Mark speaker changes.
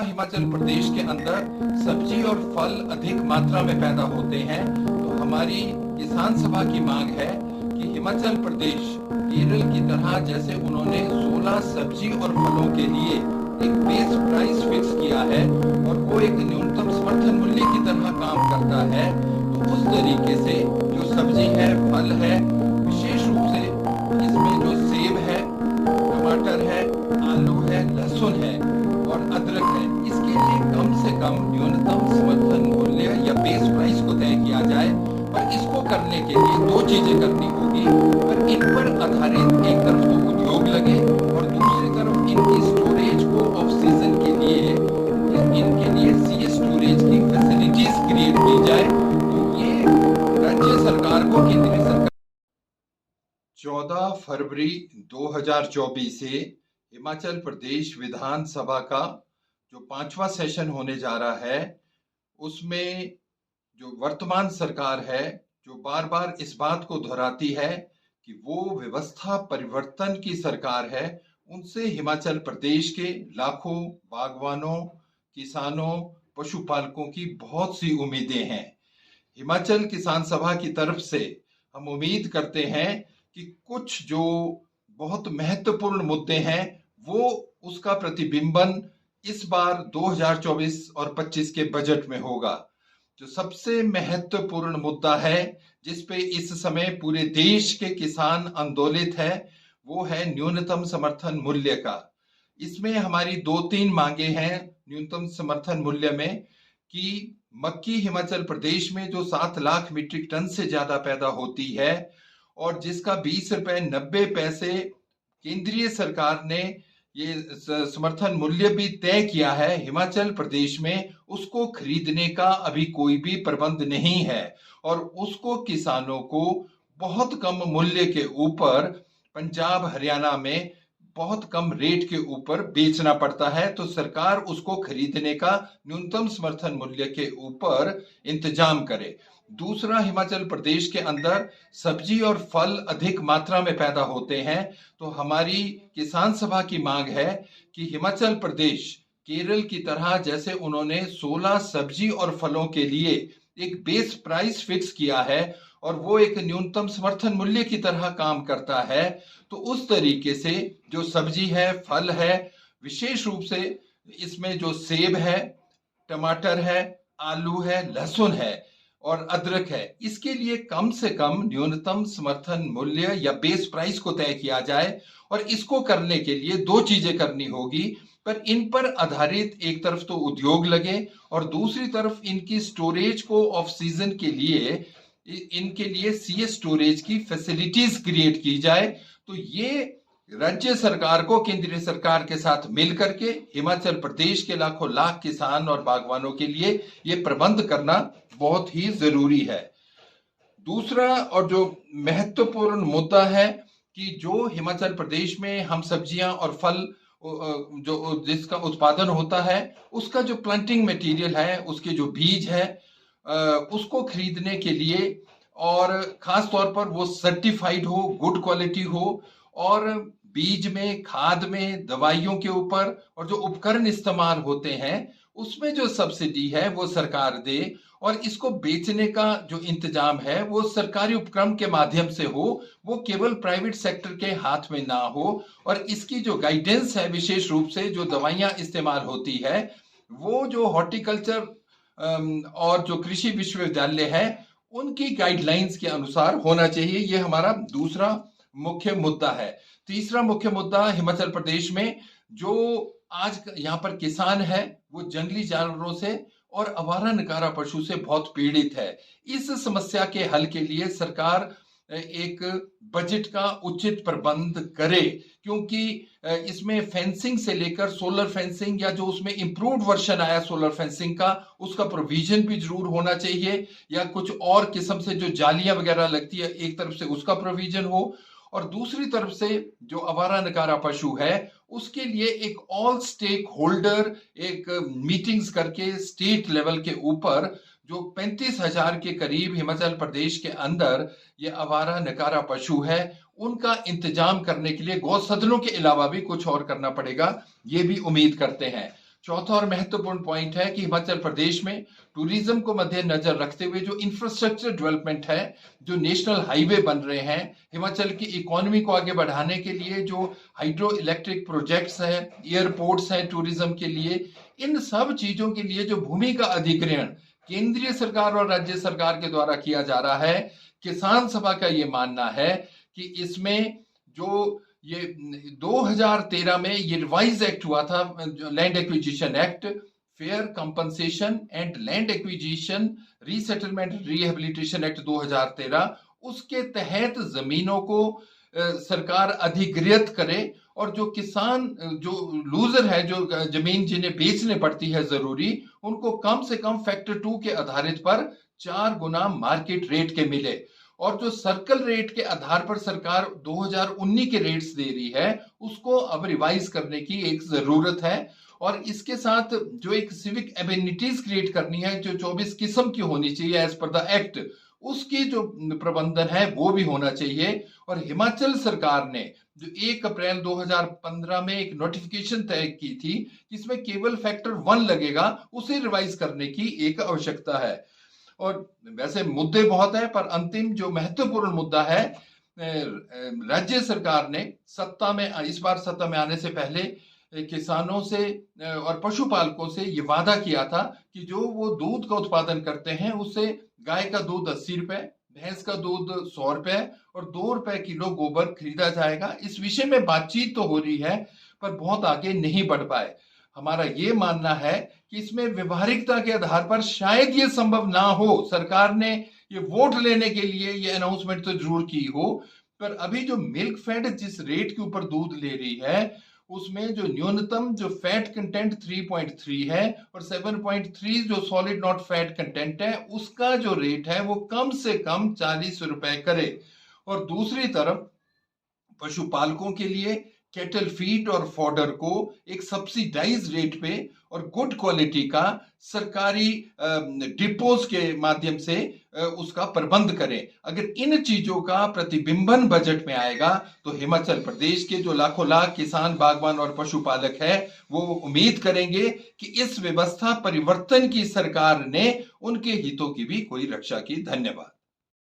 Speaker 1: हिमाचल प्रदेश के अंदर सब्जी और फल अधिक मात्रा में पैदा होते हैं, तो हमारी किसान सभा की मांग है कि हिमाचल प्रदेश केरल की तरह जैसे उन्होंने 16 सब्जी और फलों के लिए एक बेस प्राइस फिक्स किया है और वो एक न्यूनतम समर्थन मूल्य की तरह काम करता है, तो उस तरीके से जो सब्जी है, फल है, विशेष रूप से इसमें जो सेब है, टमाटर है, आलू है, लहसुन है और अदरक है, इसके लिए कम से कम न्यूनतम समर्थन मूल्य या बेस प्राइस को तय किया जाए। पर इसको करने के लिए दो चीजें करनी होगी। पर इन पर आधारित एक तरफ तो उद्योग लगे और दूसरी तरफ इनकी स्टोरेज को ऑफ सीजन के लिए इनके लिए सी स्टोरेज की फैसिलिटीज क्रिएट की जाए। तो ये राज्य सरकार को, केंद्रीय सरकार 14 फरवरी 2024 से हिमाचल प्रदेश विधानसभा का जो 5वां सेशन होने जा रहा है, उसमें जो वर्तमान सरकार है, जो बार बार इस बात को दोहराती है कि वो व्यवस्था परिवर्तन की सरकार है, उनसे हिमाचल प्रदेश के लाखों बागवानों, किसानों, पशुपालकों की बहुत सी उम्मीदें हैं। हिमाचल किसान सभा की तरफ से हम उम्मीद करते हैं कि कुछ जो बहुत महत्वपूर्ण मुद्दे हैं वो उसका प्रतिबिंबन इस बार 2024 और 25 के बजट में होगा। जो सबसे महत्वपूर्ण मुद्दा है जिस पे इस समय पूरे देश के किसान आंदोलित है, वो है न्यूनतम समर्थन मूल्य का। इसमें हमारी 2-3 मांगे हैं न्यूनतम समर्थन मूल्य में कि मक्की हिमाचल प्रदेश में जो 7 लाख मीट्रिक टन से ज्यादा पैदा होती है और जिसका 20 रुपए 90 पैसे केंद्रीय सरकार ने ये समर्थन मूल्य भी तय किया है, हिमाचल प्रदेश में उसको खरीदने का अभी कोई भी प्रबंध नहीं है और उसको किसानों को बहुत कम मूल्य के ऊपर पंजाब हरियाणा में बहुत कम रेट के ऊपर बेचना पड़ता है। तो सरकार उसको खरीदने का न्यूनतम समर्थन मूल्य के ऊपर इंतजाम करे। दूसरा, हिमाचल प्रदेश के अंदर सब्जी और फल अधिक मात्रा में पैदा होते हैं, तो हमारी किसान सभा की मांग है कि हिमाचल प्रदेश केरल की तरह जैसे उन्होंने 16 सब्जी और फलों के लिए एक बेस प्राइस फिक्स किया है और वो एक न्यूनतम समर्थन मूल्य की तरह काम करता है, तो उस तरीके से जो सब्जी है, फल है, विशेष रूप से इसमें जो सेब है, टमाटर है, आलू है, लहसुन है और अदरक है, इसके लिए कम से कम न्यूनतम समर्थन मूल्य या बेस प्राइस को तय किया जाए। और इसको करने के लिए दो चीजें करनी होगी। पर इन पर आधारित एक तरफ तो उद्योग लगे और दूसरी तरफ इनकी स्टोरेज को ऑफ सीजन के लिए इनके लिए सी स्टोरेज की फैसिलिटीज क्रिएट की जाए। तो ये राज्य सरकार को केंद्रीय सरकार के साथ मिलकर के हिमाचल प्रदेश के लाखों लाख किसान और बागवानों के लिए ये प्रबंध करना बहुत ही जरूरी है। दूसरा और जो महत्वपूर्ण मुद्दा है कि जो हिमाचल प्रदेश में हम सब्जियां और फल जो जिसका उत्पादन होता है, उसका जो प्लांटिंग मटेरियल है, उसके जो बीज है, उसको खरीदने के लिए और खास तौर पर वो सर्टिफाइड हो, गुड क्वालिटी हो और बीज में, खाद में, दवाइयों के ऊपर और जो उपकरण इस्तेमाल होते हैं उसमें जो सब्सिडी है वो सरकार दे और इसको बेचने का जो इंतजाम है वो सरकारी उपक्रम के माध्यम से हो, वो केवल प्राइवेट सेक्टर के हाथ में ना हो। और इसकी जो गाइडेंस है, विशेष रूप से जो दवाइयां इस्तेमाल होती है, वो जो हॉर्टिकल्चर और जो कृषि विश्वविद्यालय है उनकी गाइडलाइंस के अनुसार होना चाहिए। ये हमारा दूसरा मुख्य मुद्दा है। तीसरा मुख्य मुद्दा, हिमाचल प्रदेश में जो आज यहाँ पर किसान है वो जंगली जानवरों से और आवारा निकारा पशु से बहुत पीड़ित है। इस समस्या के हल के लिए सरकार एक बजट का उचित प्रबंध करे, क्योंकि इसमें फेंसिंग से लेकर सोलर फेंसिंग या जो उसमें इंप्रूव्ड वर्जन आया सोलर फेंसिंग का, उसका प्रोविजन भी जरूर होना चाहिए या कुछ और किस्म से जो जालियां वगैरह लगती है, एक तरफ से उसका प्रोविजन हो और दूसरी तरफ से जो आवारा निकारा पशु है उसके लिए एक ऑल स्टेक होल्डर एक मीटिंग्स करके स्टेट लेवल के ऊपर जो 35,000 के करीब हिमाचल प्रदेश के अंदर ये आवारा निकारा पशु है, उनका इंतजाम करने के लिए गौ सदनों के अलावा भी कुछ और करना पड़ेगा, ये भी उम्मीद करते हैं। चौथा और महत्वपूर्ण पॉइंट है कि हिमाचल प्रदेश में टूरिज्म को मद्देनजर रखते हुए जो इंफ्रास्ट्रक्चर डेवलपमेंट है, जो नेशनल हाईवे बन रहे हैं, हिमाचल की इकोनॉमी को आगे बढ़ाने के लिए जो हाइड्रो इलेक्ट्रिक प्रोजेक्ट्स हैं, एयरपोर्ट्स हैं टूरिज्म के लिए, इन सब चीजों के लिए जो भूमि का अधिग्रहण केंद्रीय सरकार और राज्य सरकार के द्वारा किया जा रहा है, किसान सभा का ये मानना है कि इसमें जो ये 2013 में ये रिवाइज एक्ट हुआ था, land acquisition act, fair compensation and land acquisition resettlement rehabilitation act 2013, उसके तहत जमीनों को सरकार अधिग्रहित करे और जो किसान जो लूजर है, जो जमीन जिन्हें बेचने पड़ती है जरूरी, उनको कम से कम फैक्टर 2 के आधारित पर 4 गुना मार्केट रेट के मिले। और जो सर्कल रेट के आधार पर सरकार 2019 के रेट्स दे रही है, उसको अब रिवाइज करने की एक जरूरत है। और इसके साथ जो एक सिविक एबिनिटीज क्रिएट करनी है, जो 24 किस्म की होनी चाहिए एज पर द एक्ट, उसकी जो प्रबंधन है वो भी होना चाहिए। और हिमाचल सरकार ने जो 1 अप्रैल 2015 में एक नोटिफिकेशन तय की थी, जिसमें केवल फैक्टर 1 लगेगा, उसे रिवाइज करने की एक आवश्यकता है। और वैसे मुद्दे बहुत है, पर अंतिम जो महत्वपूर्ण मुद्दा है, राज्य सरकार ने इस बार सत्ता में आने से पहले किसानों से और पशुपालकों से ये वादा किया था कि जो वो दूध का उत्पादन करते हैं, उससे गाय का दूध 80 रुपए, भैंस का दूध 100 रुपए और 2 रुपए किलो गोबर खरीदा जाएगा। इस विषय में बातचीत तो हो रही है, पर बहुत आगे नहीं बढ़ पाए। हमारा ये मानना है कि इसमें व्यवहारिकता के आधार पर शायद ये संभव ना हो। सरकार ने ये वोट लेने के लिए ये अनाउंसमेंट तो जरूर की हो, पर अभी जो मिल्क फैट जिस रेट के ऊपर दूध ले रही है, उसमें जो न्यूनतम जो फैट कंटेंट 3.3 है और 7.3 जो सॉलिड नॉट फैट कंटेंट है, उसका जो रेट है वो कम से कम 40 रुपए करे। और दूसरी तरफ पशुपालकों के लिए कैटल फीड और फॉडर को एक सब्सिडाइज रेट पे और गुड क्वालिटी का सरकारी डिपोज के माध्यम से उसका प्रबंध करें। अगर इन चीजों का प्रतिबिंबन बजट में आएगा, तो हिमाचल प्रदेश के जो लाखों लाख किसान, बागवान और पशुपालक है, वो उम्मीद करेंगे कि इस व्यवस्था परिवर्तन की सरकार ने उनके हितों की भी कोई रक्षा की। धन्यवाद।